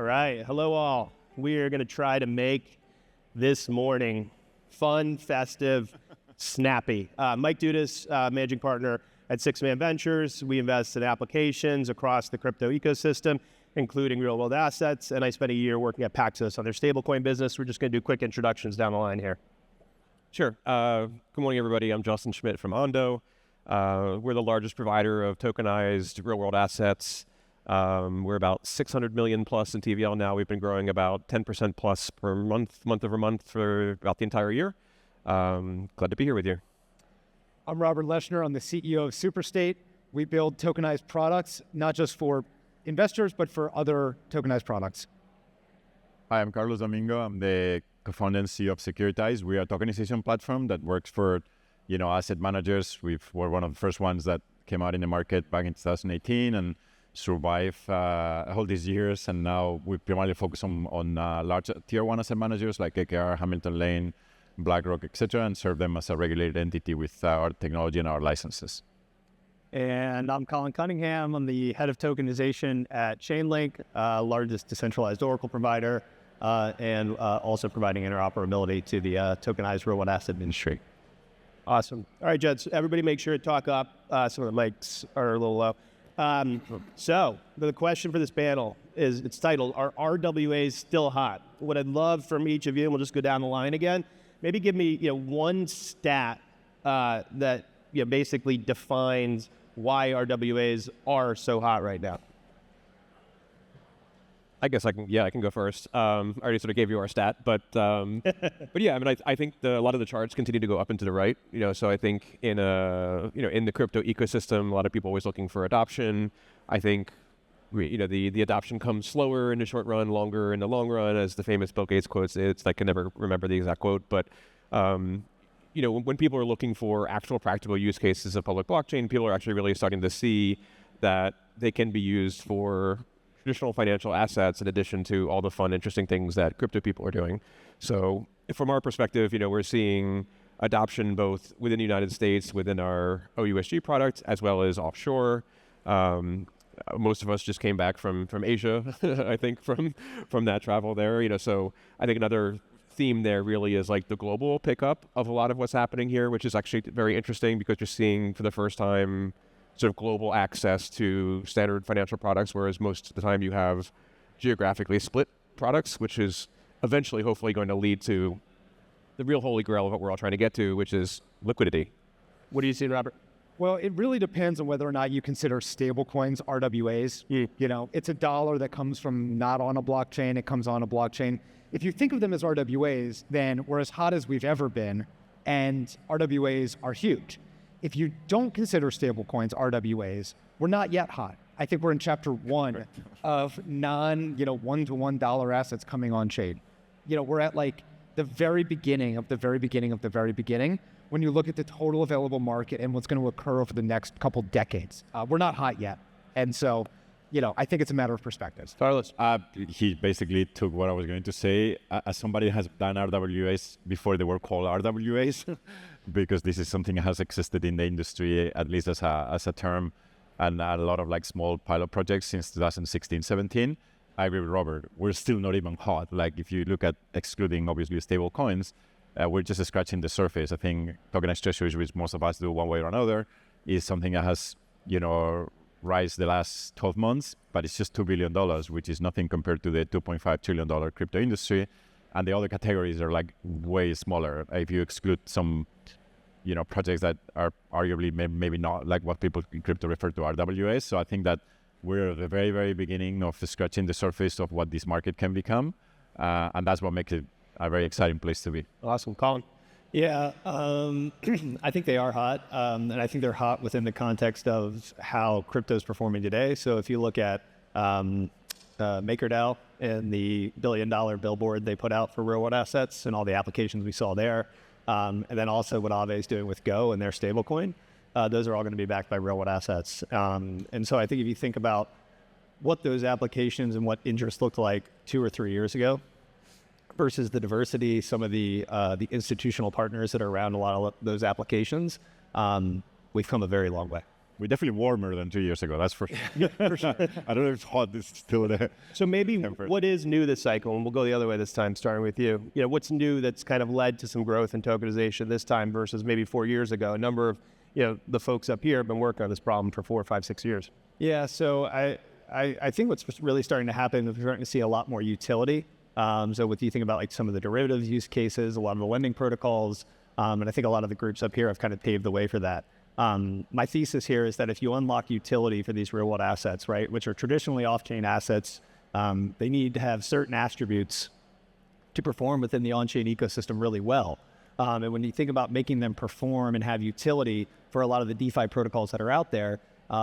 right, hello all. We are going to try to make this morning fun, festive, snappy. Mike Dudas, managing partner at Six Man Ventures. We invest in applications across the crypto ecosystem, including real-world assets, and I spent a year working at Paxos on their stablecoin business. We're just going to do quick introductions down the line here. Sure. Good morning, everybody. I'm Justin Schmidt from Ondo. We're the largest provider of tokenized real-world assets. We're about 600 million plus in TVL now. We've been growing about 10% plus per month over month for about the entire year. Glad to be here with you. I'm Robert Leshner. I'm the CEO of Superstate. We build tokenized products, not just for investors, but for other tokenized products. Hi, I'm Carlos Domingo. I'm the co-founder and CEO of Securitize. We are a tokenization platform that works for, asset managers. We're one of the first ones that came out in the market back in 2018 and survived all these years. And now we primarily focus on large tier one asset managers like KKR, Hamilton Lane, BlackRock, etc., and serve them as a regulated entity with our technology and our licenses. And I'm Colin Cunningham. I'm the head of tokenization at Chainlink, largest decentralized Oracle provider, and also providing interoperability to the tokenized real-world asset industry. Awesome. All right, Jets, everybody make sure to talk up. Some of the mics are a little low. So the question for this panel is, it's titled, Are RWAs Still Hot? What I'd love from each of you, and we'll just go down the line again, maybe give me one stat that basically defines why RWAs are so hot right now. I guess I can go first. I already sort of gave you our stat, but yeah, I think a lot of the charts continue to go up and to the right. So I think in the crypto ecosystem, a lot of people are always looking for adoption. I think the adoption comes slower in the short run, longer in the long run, as the famous Bill Gates quotes. I can never remember the exact quote, but when people are looking for actual practical use cases of public blockchain, people are actually really starting to see that they can be used for traditional financial assets in addition to all the fun, interesting things that crypto people are doing. So from our perspective, we're seeing adoption both within the United States, within our OUSG product, as well as offshore. Most of us just came back from Asia, I think, from that travel there. So I think another theme there really is like the global pickup of a lot of what's happening here, which is actually very interesting because you're seeing for the first time sort of global access to standard financial products, whereas most of the time you have geographically split products, which is eventually hopefully going to lead to the real holy grail of what we're all trying to get to, which is liquidity. What do you see, Robert? Well, it really depends on whether or not you consider stablecoins RWAs. It's a dollar that comes from not on a blockchain, it comes on a blockchain. If you think of them as RWAs, then we're as hot as we've ever been, and RWAs are huge. If you don't consider stablecoins RWAs, we're not yet hot. I think we're in chapter 1 of one-to-one dollar assets coming on chain. We're at like the very beginning of the very beginning of the very beginning when you look at the total available market and what's going to occur over the next couple decades. We're not hot yet. And so, I think it's a matter of perspective. Carlos? He basically took what I was going to say. As somebody has done RWAs before they were called RWAs, because this is something that has existed in the industry, at least as a term, and a lot of like small pilot projects since 2016, 17. I agree with Robert. We're still not even hot. Like if you look at excluding obviously stable coins, we're just scratching the surface. I think tokenized treasuries, which most of us do one way or another, is something that has, rise the last 12 months, but it's just $2 billion, which is nothing compared to the $2.5 trillion crypto industry. And the other categories are like way smaller. If you exclude some, projects that are arguably maybe not like what people in crypto refer to RWAs. So I think that we're at the very, very beginning of scratching the surface of what this market can become. And that's what makes it a very exciting place to be. Awesome. Colin? Yeah, I think they are hot, and I think they're hot within the context of how crypto is performing today. So if you look at MakerDAO and the $1 billion billboard they put out for real-world assets and all the applications we saw there, and then also what Aave is doing with Go and their stablecoin, those are all going to be backed by real-world assets. And so I think if you think about what those applications and what interest looked like 2 or 3 years ago, versus the diversity, some of the institutional partners that are around a lot of those applications, we've come a very long way. we're definitely warmer than 2 years ago. That's for sure. For sure. I don't know if hot is still there. So maybe Tempered. what is new this cycle, and we'll go the other way this time, starting with you. What's new that's kind of led to some growth in tokenization this time versus maybe 4 years ago? A number of the folks up here have been working on this problem for 4, 5, 6 years. Yeah, so I think what's really starting to happen is we're starting to see a lot more utility. So if you think about like some of the derivatives use cases, a lot of the lending protocols, and I think a lot of the groups up here have kind of paved the way for that. My thesis here is that if you unlock utility for these real world assets, right, which are traditionally off-chain assets, they need to have certain attributes to perform within the on-chain ecosystem really well. And when you think about making them perform and have utility for a lot of the DeFi protocols that are out there,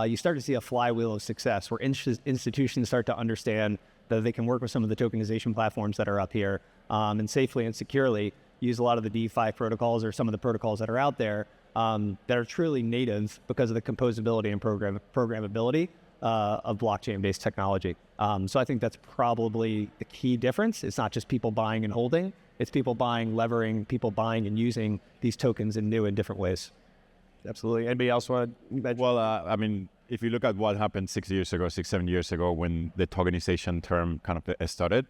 you start to see a flywheel of success where institutions start to understand that they can work with some of the tokenization platforms that are up here and safely and securely use a lot of the DeFi protocols or some of the protocols that are out there that are truly native because of the composability and programmability of blockchain-based technology. So I think that's probably the key difference. It's not just people buying and holding. It's people buying, levering, people buying and using these tokens in new and different ways. Absolutely. Anybody else want to mention? Well, I mean, if you look at what happened 6, 7 years ago when the tokenization term kind of started,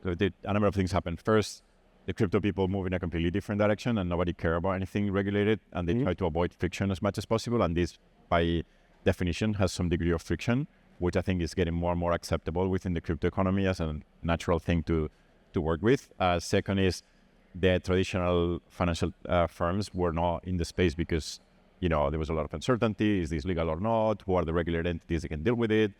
so a number of things happened. First, the crypto people move in a completely different direction and nobody care about anything regulated, and they try to avoid friction as much as possible. And this, by definition, has some degree of friction, which I think is getting more and more acceptable within the crypto economy as a natural thing to work with. Second is the traditional financial firms were not in the space because there was a lot of uncertainty. Is this legal or not? Who are the regulated entities that can deal with it?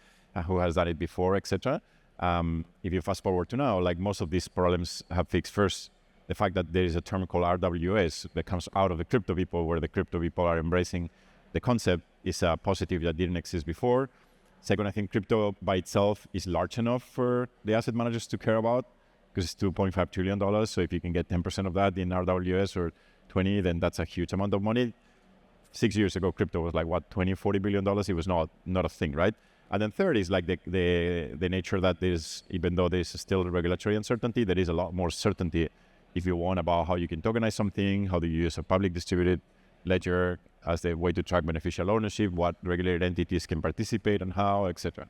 Who has done it before, etc. If you fast forward to now, like most of these problems have fixed. First, the fact that there is a term called RWAs that comes out of the crypto people, where the crypto people are embracing the concept, is a positive that didn't exist before. Second, I think crypto by itself is large enough for the asset managers to care about because it's $2.5 trillion. So if you can get 10% of that in RWAs or 20, then that's a huge amount of money. 6 years ago, crypto was like, what, $20-40 billion? It was not a thing, right? And then third is like the nature that there's, even though there's still regulatory uncertainty, there is a lot more certainty if you want about how you can tokenize something, how do you use a public distributed ledger as the way to track beneficial ownership, what regulated entities can participate and how, etc.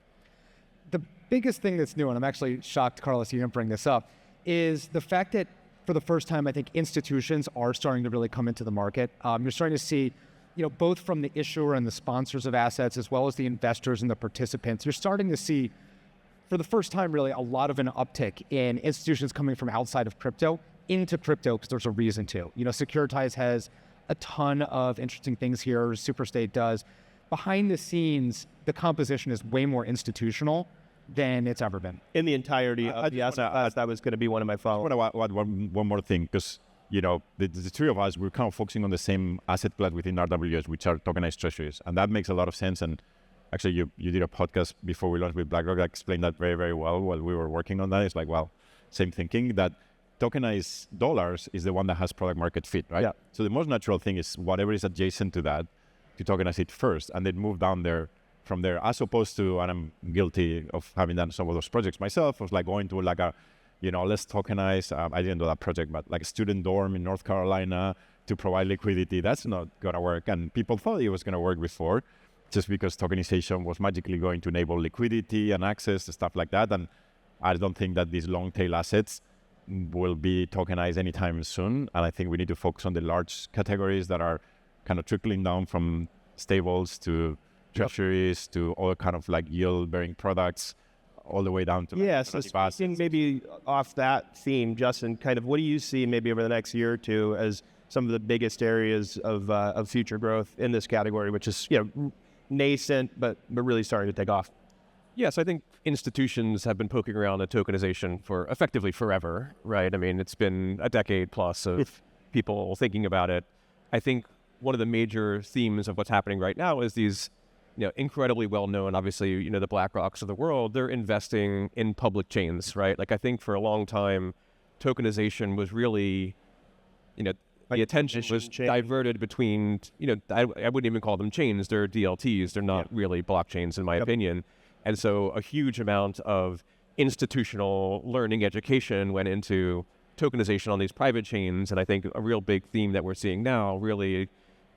The biggest thing that's new, and I'm actually shocked, Carlos, you didn't bring this up, is the fact that for the first time, I think institutions are starting to really come into the market. You're starting to see, both from the issuer and the sponsors of assets, as well as the investors and the participants, you're starting to see, for the first time, really a lot of an uptick in institutions coming from outside of crypto into crypto because there's a reason to. Securitize has a ton of interesting things here. Superstate does. Behind the scenes, the composition is way more institutional than it's ever been. In the entirety of the asset class, that was going to be one of my follow-ups. I want to add one more thing, because the three of us, we're kind of focusing on the same asset class within RWAs, which are tokenized treasuries. And that makes a lot of sense. And actually, you did a podcast before we launched with BlackRock that explained that very, very well while we were working on that. It's like, well, same thinking, that tokenized dollars is the one that has product market fit, right? Yeah. So the most natural thing is whatever is adjacent to that, to tokenize it first and then move down there from there, as opposed to, and I'm guilty of having done some of those projects myself, was like going to like a, let's tokenize, I didn't do that project, but like a student dorm in North Carolina to provide liquidity. That's not going to work. And people thought it was going to work before, just because tokenization was magically going to enable liquidity and access to stuff like that. And I don't think that these long tail assets will be tokenized anytime soon. And I think we need to focus on the large categories that are kind of trickling down from stables to treasuries to all kind of like yield bearing products, all the way down to so speaking maybe off that theme, Justin, kind of what do you see maybe over the next year or two as some of the biggest areas of future growth in this category, which is nascent but really starting to take off? Yes, I think institutions have been poking around at tokenization for effectively forever, right? I mean, it's been a decade plus of people thinking about it. I think one of the major themes of what's happening right now is these, incredibly well-known, obviously, the BlackRocks of the world, they're investing in public chains, right? Like, I think for a long time, tokenization was really, the attention was diverted between, I wouldn't even call them chains. They're DLTs. They're not really blockchains, in my opinion. And so a huge amount of institutional learning education went into tokenization on these private chains. And I think a real big theme that we're seeing now, really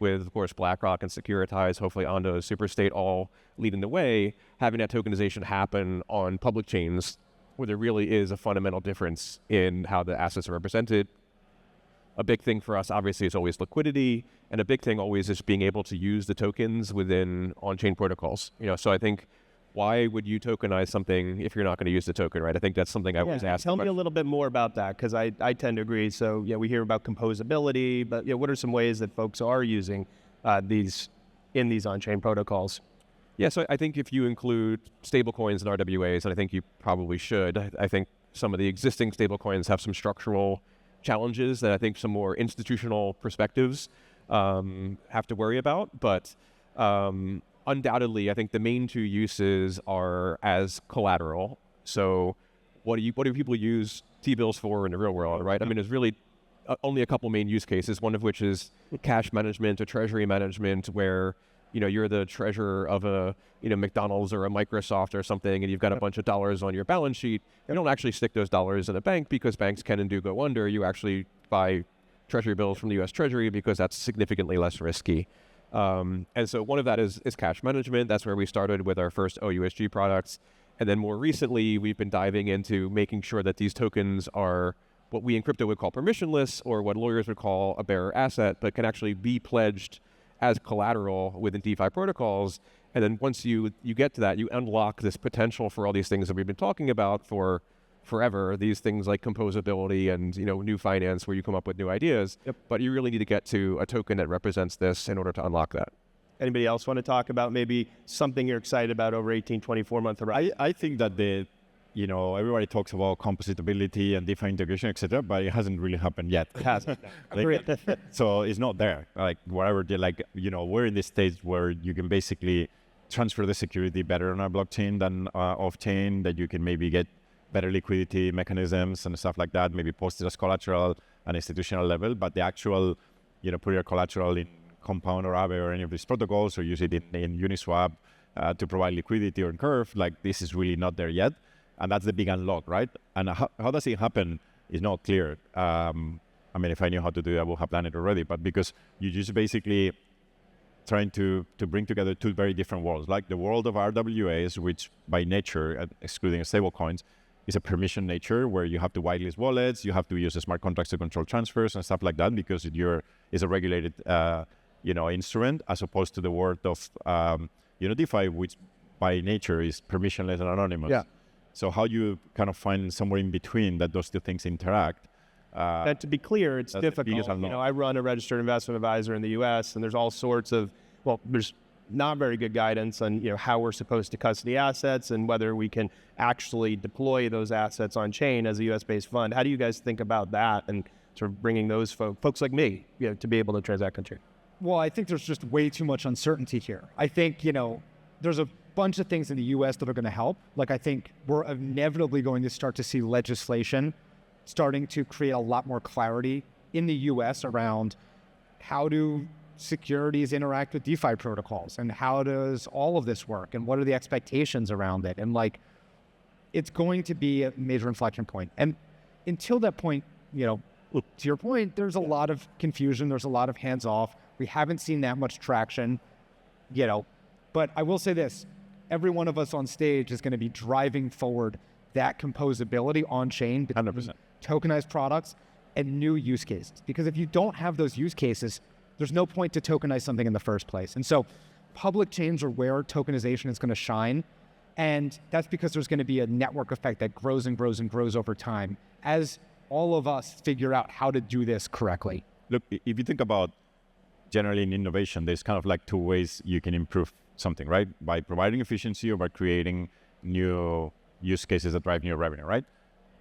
with, of course, BlackRock and Securitize, hopefully Ondo, Superstate, all leading the way, having that tokenization happen on public chains where there really is a fundamental difference in how the assets are represented. A big thing for us, obviously, is always liquidity, and a big thing always is being able to use the tokens within on-chain protocols. So I think, why would you tokenize something if you're not going to use the token, right? I think that's something I always ask. Tell me a little bit more about that, because I tend to agree. So we hear about composability, but what are some ways that folks are using these on-chain protocols? Yeah, so I think if you include stablecoins and RWAs, and I think you probably should, I think some of the existing stablecoins have some structural challenges that I think some more institutional perspectives have to worry about. But undoubtedly, I think the main two uses are as collateral. So what do people use T-bills for in the real world, right? I mean, there's really only a couple main use cases, one of which is cash management or treasury management, where you're the treasurer of a McDonald's or a Microsoft or something, and you've got a bunch of dollars on your balance sheet. You don't actually stick those dollars in a bank because banks can and do go under. You actually buy treasury bills from the U.S. Treasury because that's significantly less risky. And so one of that is cash management. That's where we started with our first OUSG products. And then more recently, we've been diving into making sure that these tokens are what we in crypto would call permissionless, or what lawyers would call a bearer asset, but can actually be pledged as collateral within DeFi protocols. And then once you get to that, you unlock this potential for all these things that we've been talking about for forever, these things like composability and new finance, where you come up with new ideas. But you really need to get to a token that represents this in order to unlock that. Anybody else want to talk about maybe something you're excited about over 18, 24-month horizon? I think that everybody talks about compositability and DeFi integration, etc., but it hasn't really happened yet. It hasn't. So it's not there. Like whatever, we're in this stage where you can basically transfer the security better on a blockchain than off-chain, that you can maybe get better liquidity mechanisms and stuff like that, maybe post it as collateral at institutional level, but the actual, put your collateral in Compound or Aave or any of these protocols, or use it in Uniswap to provide liquidity or in Curve, this is really not there yet. And that's the big unlock, right? And how does it happen is not clear. I mean, if I knew how to do it, I would have done it already. But because you just basically trying to bring together two very different worlds, like the world of RWAs, which by nature, excluding stablecoins, is a permission nature where you have to whitelist wallets, you have to use smart contracts to control transfers and stuff like that, because it's a regulated instrument, as opposed to the world of DeFi, which by nature is permissionless and anonymous. Yeah. So how you kind of find somewhere in between that those two things interact? And to be clear, it's difficult. I run a registered investment advisor in the U.S., and there's all sorts of, there's not very good guidance on how we're supposed to custody assets and whether we can actually deploy those assets on chain as a U.S.-based fund. How do you guys think about that and sort of bringing those folks like me to be able to transact on chain? Well, I think there's just way too much uncertainty here. I think, there's a bunch of things in the U.S. that are going to help. I think we're inevitably going to start to see legislation starting to create a lot more clarity in the U.S. around how do securities interact with DeFi protocols, and how does all of this work, and what are the expectations around it. And it's going to be a major inflection point. And until that point, to your point, there's a lot of confusion. There's a lot of hands off. We haven't seen that much traction, but I will say this, every one of us on stage is going to be driving forward that composability on chain between 100%. Tokenized products and new use cases. Because if you don't have those use cases, there's no point to tokenize something in the first place. And so public chains are where tokenization is going to shine. And that's because there's going to be a network effect that grows and grows and grows over time as all of us figure out how to do this correctly. Look, if you think about generally in innovation, there's kind of two ways you can improve something, right? By providing efficiency or by creating new use cases that drive new revenue, right?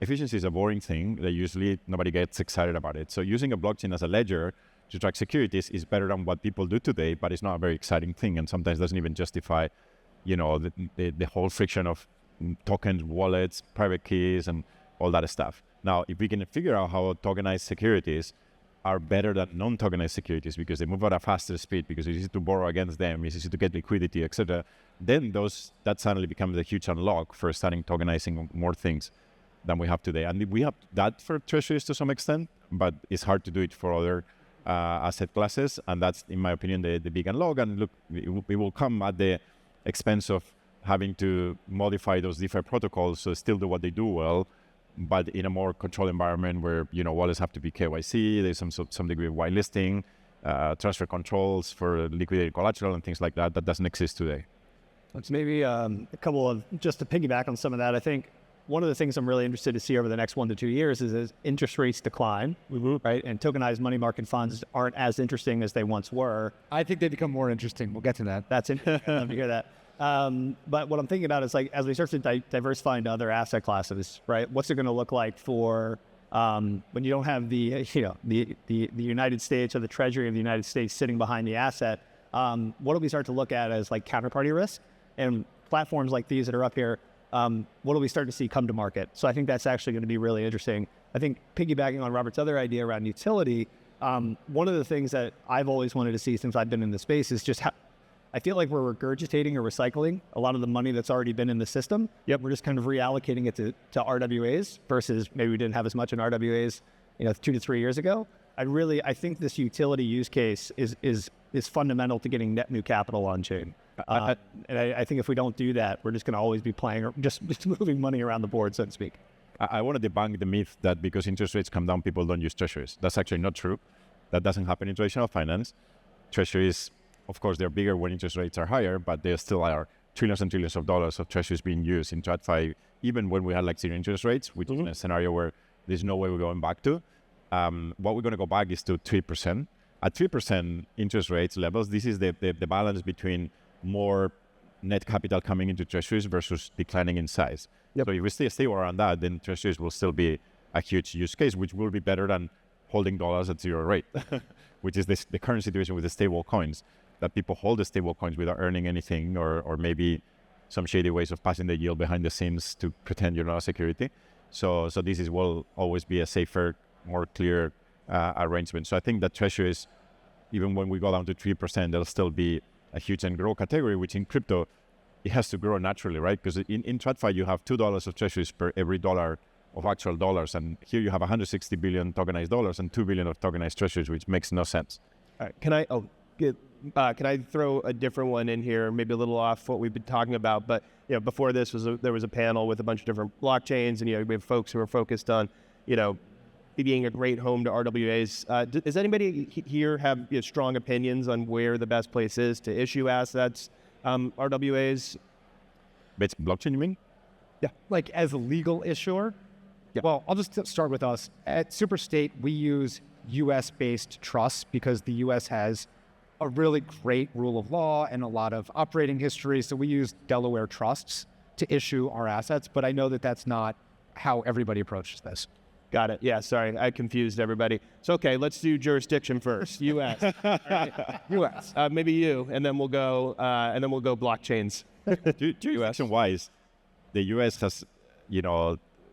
Efficiency is a boring thing that usually nobody gets excited about it. So using a blockchain as a ledger to track securities is better than what people do today, but it's not a very exciting thing, and sometimes doesn't even justify, the whole friction of tokens, wallets, private keys, and all that stuff. Now, if we can figure out how tokenized securities are better than non-tokenized securities because they move at a faster speed, because it's easy to borrow against them, it's easy to get liquidity, etc., then that suddenly becomes a huge unlock for starting tokenizing more things than we have today. And we have that for treasuries to some extent, but it's hard to do it for other asset classes, and that's, in my opinion, the big unlock. And look, we will come at the expense of having to modify those different protocols so still do what they do well, but in a more controlled environment where, wallets have to be KYC, there's some degree of whitelisting, transfer controls for liquidated collateral and things like that. That doesn't exist today. Let's maybe a couple of, just to piggyback on some of that, I think one of the things I'm really interested to see over the next 1 to 2 years is as interest rates decline, right? And tokenized money market funds aren't as interesting as they once were. I think they become more interesting. We'll get to that. That's interesting. I'd love to hear that. But what I'm thinking about is, like, as we start to diversify into other asset classes, right? What's it going to look like for when you don't have the United States or the Treasury of the United States sitting behind the asset? What do we start to look at as like counterparty risk? And platforms like these that are up here, what do we start to see come to market? So I think that's actually going to be really interesting. I think piggybacking on Robert's other idea around utility, one of the things that I've always wanted to see since I've been in the space is just how I feel like we're regurgitating or recycling a lot of the money that's already been in the system. We're just kind of reallocating it to RWAs versus maybe we didn't have as much in RWAs, 2 to 3 years ago. I think this utility use case is fundamental to getting net new capital on chain. And I think if we don't do that, we're just going to always be playing, just moving money around the board, so to speak. I want to debunk the myth that because interest rates come down, people don't use treasuries. That's actually not true. That doesn't happen in traditional finance. Treasuries, of course, they're bigger when interest rates are higher, but there still are trillions and trillions of dollars of treasuries being used in TradFi, even when we had like zero interest rates, which is a scenario where there's no way we're going back to. What we're going to go back is to 3%. At 3% interest rates levels, this is the balance between more net capital coming into treasuries versus declining in size. So if we stay around that, then treasuries will still be a huge use case, which will be better than holding dollars at zero rate, which is the current situation with the stable coins, that people hold the stable coins without earning anything, or maybe some shady ways of passing the yield behind the scenes to pretend you're not a security. So this will always be a safer, more clear arrangement. So I think that treasuries, even when we go down to 3%, they'll still be a huge and grow category, which in crypto, it has to grow naturally, right? Because in TradFi, you have $2 of treasuries per every dollar of actual dollars. And here you have 160 billion tokenized dollars and 2 billion of tokenized treasuries, which makes no sense. All right. Can I throw a different one in here, maybe a little off what we've been talking about? But before this there was a panel with a bunch of different blockchains, and we have folks who are focused on being a great home to RWAs. Does anybody here have strong opinions on where the best place is to issue assets, RWAs? But blockchain, you mean? Yeah, like as a legal issuer? Yeah. Well, I'll just start with us. At Superstate, we use U.S.-based trusts because the U.S. has a really great rule of law and a lot of operating history. So we use Delaware trusts to issue our assets, but I know that that's not how everybody approaches this. Got it. Yeah, sorry, I confused everybody. So, okay, let's do jurisdiction first. U.S. Right. U.S. Maybe you, and then we'll go blockchains. Jurisdiction-wise, the U.S. has,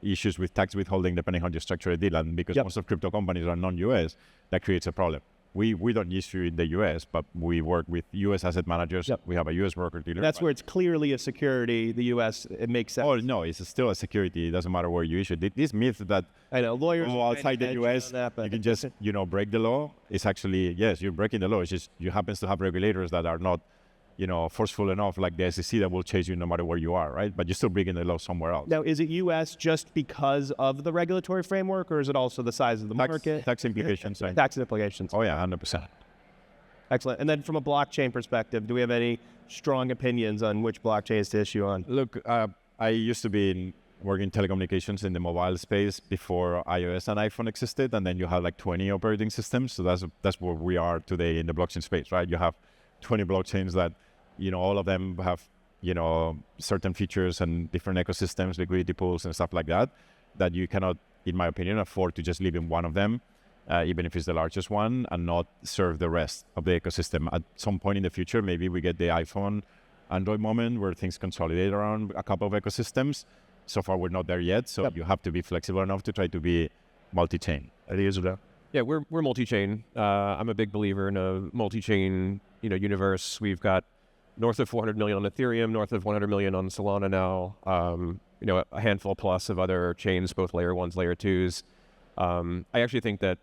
issues with tax withholding depending on how you structure a deal, and because most of crypto companies are non-U.S., that creates a problem. We don't issue in the U.S., but we work with U.S. asset managers. We have a U.S. broker-dealer. That's where it's clearly a security. The U.S., it makes sense. Oh, no, it's still a security. It doesn't matter where you issue. This myth that I know lawyers outside the U.S., you can just, break the law. It's actually, yes, you're breaking the law. It's just you happen to have regulators that are not, forceful enough, like the SEC, that will chase you no matter where you are, right? But you're still breaking the law somewhere else. Now, is it U.S. just because of the regulatory framework, or is it also the size of the market? Tax implications. Right? Tax implications. Oh, yeah, 100%. Excellent. And then from a blockchain perspective, do we have any strong opinions on which blockchains to issue on? Look, I used to be working in telecommunications in the mobile space before iOS and iPhone existed, and then you have like 20 operating systems. So that's where we are today in the blockchain space, right? You have 20 blockchains that, all of them have, certain features and different ecosystems, liquidity pools and stuff like that, that you cannot, in my opinion, afford to just live in one of them, even if it's the largest one, and not serve the rest of the ecosystem. At some point in the future, maybe we get the iPhone, Android moment where things consolidate around a couple of ecosystems. So far, we're not there yet. So you have to be flexible enough to try to be multi-chain. Yeah, we're multi-chain. I'm a big believer in a multi-chain, universe. We've got north of 400 million on Ethereum, north of 100 million on Solana now. A handful plus of other chains, both layer ones, layer twos. I actually think that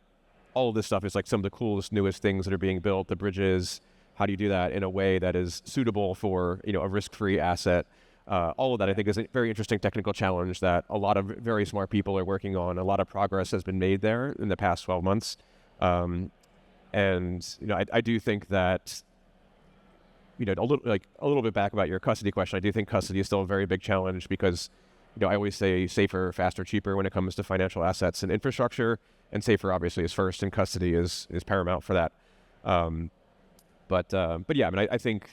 all of this stuff is like some of the coolest, newest things that are being built, the bridges. How do you do that in a way that is suitable for, a risk-free asset? All of that, I think, is a very interesting technical challenge that a lot of very smart people are working on. A lot of progress has been made there in the past 12 months. And, I do think that, a little bit back about your custody question, I do think custody is still a very big challenge because, I always say safer, faster, cheaper when it comes to financial assets and infrastructure, and safer obviously is first, and custody is paramount for that. But yeah, I think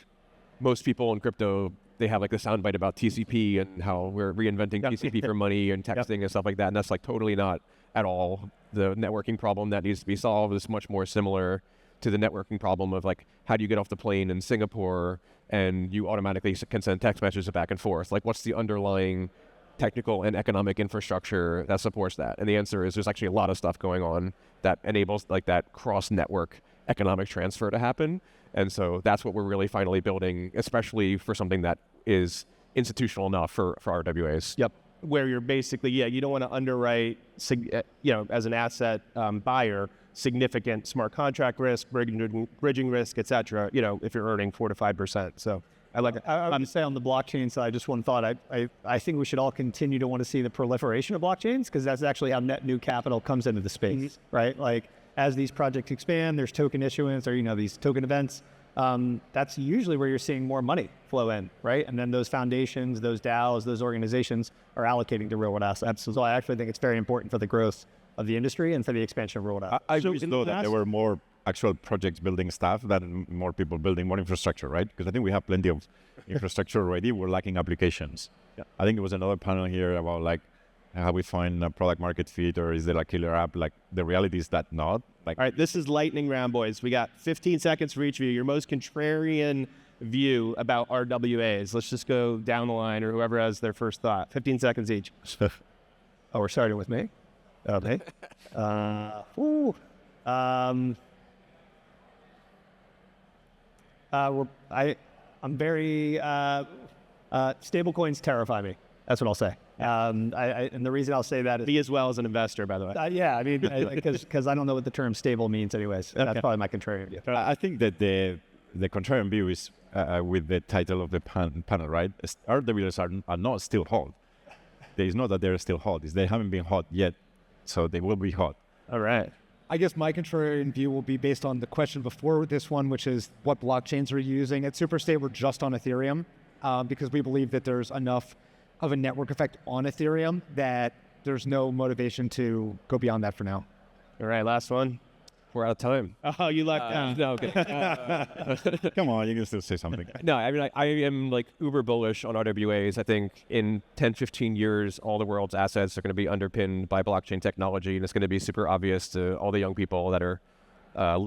most people in crypto, they have like the soundbite about TCP and how we're reinventing TCP for money and texting and stuff like that. And that's like totally not at all the networking problem that needs to be solved. Is much more similar to the networking problem of like, how do you get off the plane in Singapore and you automatically can send text messages back and forth? Like, what's the underlying technical and economic infrastructure that supports that? And the answer is there's actually a lot of stuff going on that enables like that cross-network economic transfer to happen. And so that's what we're really finally building, especially for something that is institutional enough for RWAs. Yep. Where you're basically, you don't want to underwrite, as an asset buyer, significant smart contract risk, bridging risk, et cetera, if you're earning 4 to 5%. So I like it. I would say on the blockchain side, just one thought, I think we should all continue to want to see the proliferation of blockchains, because that's actually how net new capital comes into the space, right? Like, as these projects expand, there's token issuance or, these token events. That's usually where you're seeing more money flow in, right? And then those foundations, those DAOs, those organizations are allocating to real-world assets. So I actually think it's very important for the growth of the industry and for the expansion of real-world assets. I wish though that there were more actual projects building stuff than more people building more infrastructure, right? Because I think we have plenty of infrastructure already. We're lacking applications. Yeah. I think there was another panel here about like how we find a product market fit, or is there a killer app? Like, the reality is that not. Like, all right, this is lightning round, boys. We got 15 seconds for each of you. Your most contrarian view about RWAs. Let's just go down the line, or whoever has their first thought. 15 seconds each. Oh, we're starting with me? Okay. I'm very, stablecoins terrify me. That's what I'll say. And the reason I'll say that is... Me as well as an investor, by the way. Yeah, I mean, because I don't know what the term stable means anyways. Okay. That's probably my contrarian view. I think that the contrarian view is with the title of the panel, right? RWAs are not still hot. It's not that they're still hot. It's they haven't been hot yet, so they will be hot. All right. I guess my contrarian view will be based on the question before this one, which is what blockchains are you using. At Superstate, we're just on Ethereum because we believe that there's enough of a network effect on Ethereum that there's no motivation to go beyond that for now. All right, last one. We're out of time. Oh, you lucked out. No, okay. Come on, you can still say something. No, I mean, I am like uber bullish on RWAs. I think in 10, 15 years, all the world's assets are going to be underpinned by blockchain technology, and it's going to be super obvious to all the young people that are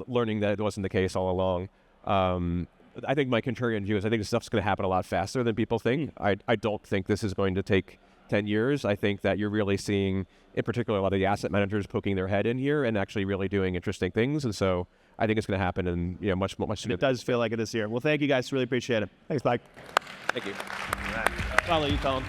learning that it wasn't the case all along. I think my contrarian view is I think this stuff's going to happen a lot faster than people think. I don't think this is going to take 10 years. I think that you're really seeing, in particular, a lot of the asset managers poking their head in here and actually really doing interesting things. And so I think it's going to happen in much sooner. It does feel like it this year. Well, thank you guys. Really appreciate it. Thanks, Mike. Thank you. Follow you, Colin.